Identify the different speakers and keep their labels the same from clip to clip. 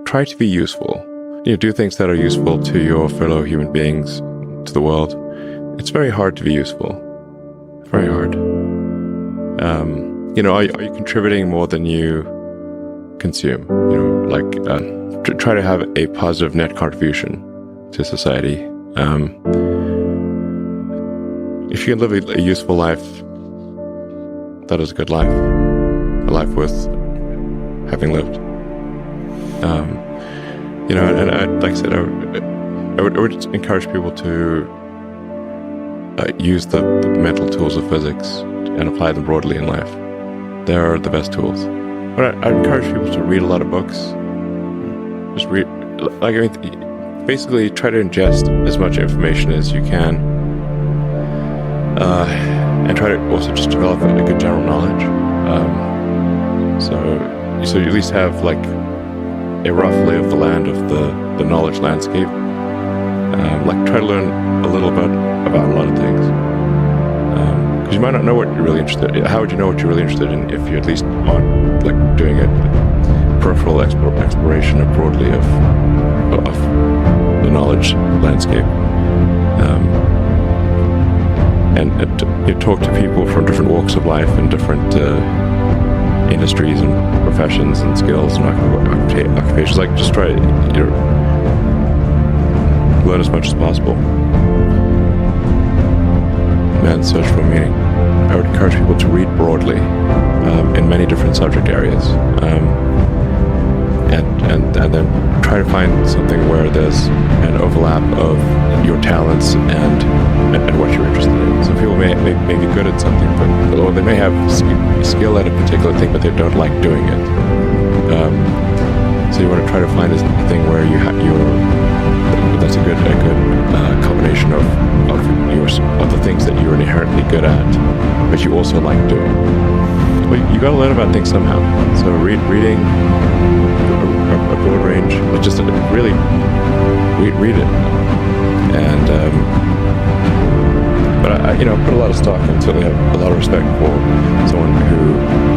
Speaker 1: try to be useful. Do things that are useful to your fellow human beings, to the world. It's very hard to be useful. Very hard. Are you contributing more than you consume? Try to have a positive net contribution to society. If you can live a useful life, that is a good life. A life worth having lived. And like I said, I would encourage people to use the mental tools of physics and apply them broadly in life. They're the best tools. But I encourage people to read a lot of books. Just read, basically try to ingest as much information as you can, and try to also just develop a good general knowledge. So you at least have like a rough lay of the land of the knowledge landscape. Try to learn a little bit about a lot of things. Because you might not know what you're really interested in. How would you know what you're really interested in if you at least aren't doing a peripheral exploration broadly of the knowledge landscape? And you talk to people from different walks of life and different industries and professions and skills and occupations. Just try to learn as much as possible. Man's search for meaning. I would encourage people to read broadly in many different subject areas, and then try to find something where there's an overlap of your talents and what you're interested in. Some people may be good at something, or they may have skill at a particular thing, but they don't like doing it. So you want to try to find this thing where that's a good combination of the things that you're inherently good at, but you also like doing. Well, you got to learn about things somehow. So reading a broad range, but just really read it. And but I put a lot of stock and certainly have a lot of respect for someone who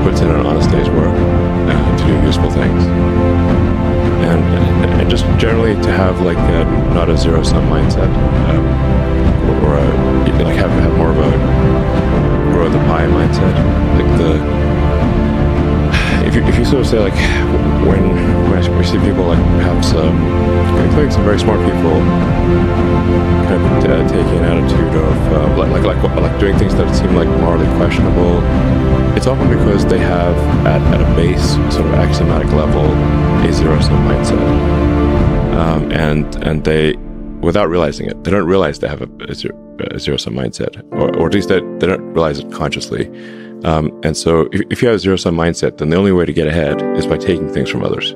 Speaker 1: puts in an honest day's work to do useful things. And just generally to have not a zero-sum mindset, or have more of a grow the pie mindset. If you sort of say when we see people perhaps including some very smart people kind of taking an attitude of doing things that seem morally questionable, it's often because they have at a base sort of axiomatic level a zero-sum mindset, and they, without realizing it, they don't realize they have a zero-sum mindset, or at least they don't realize it consciously. And so if you have a zero-sum mindset, then the only way to get ahead is by taking things from others.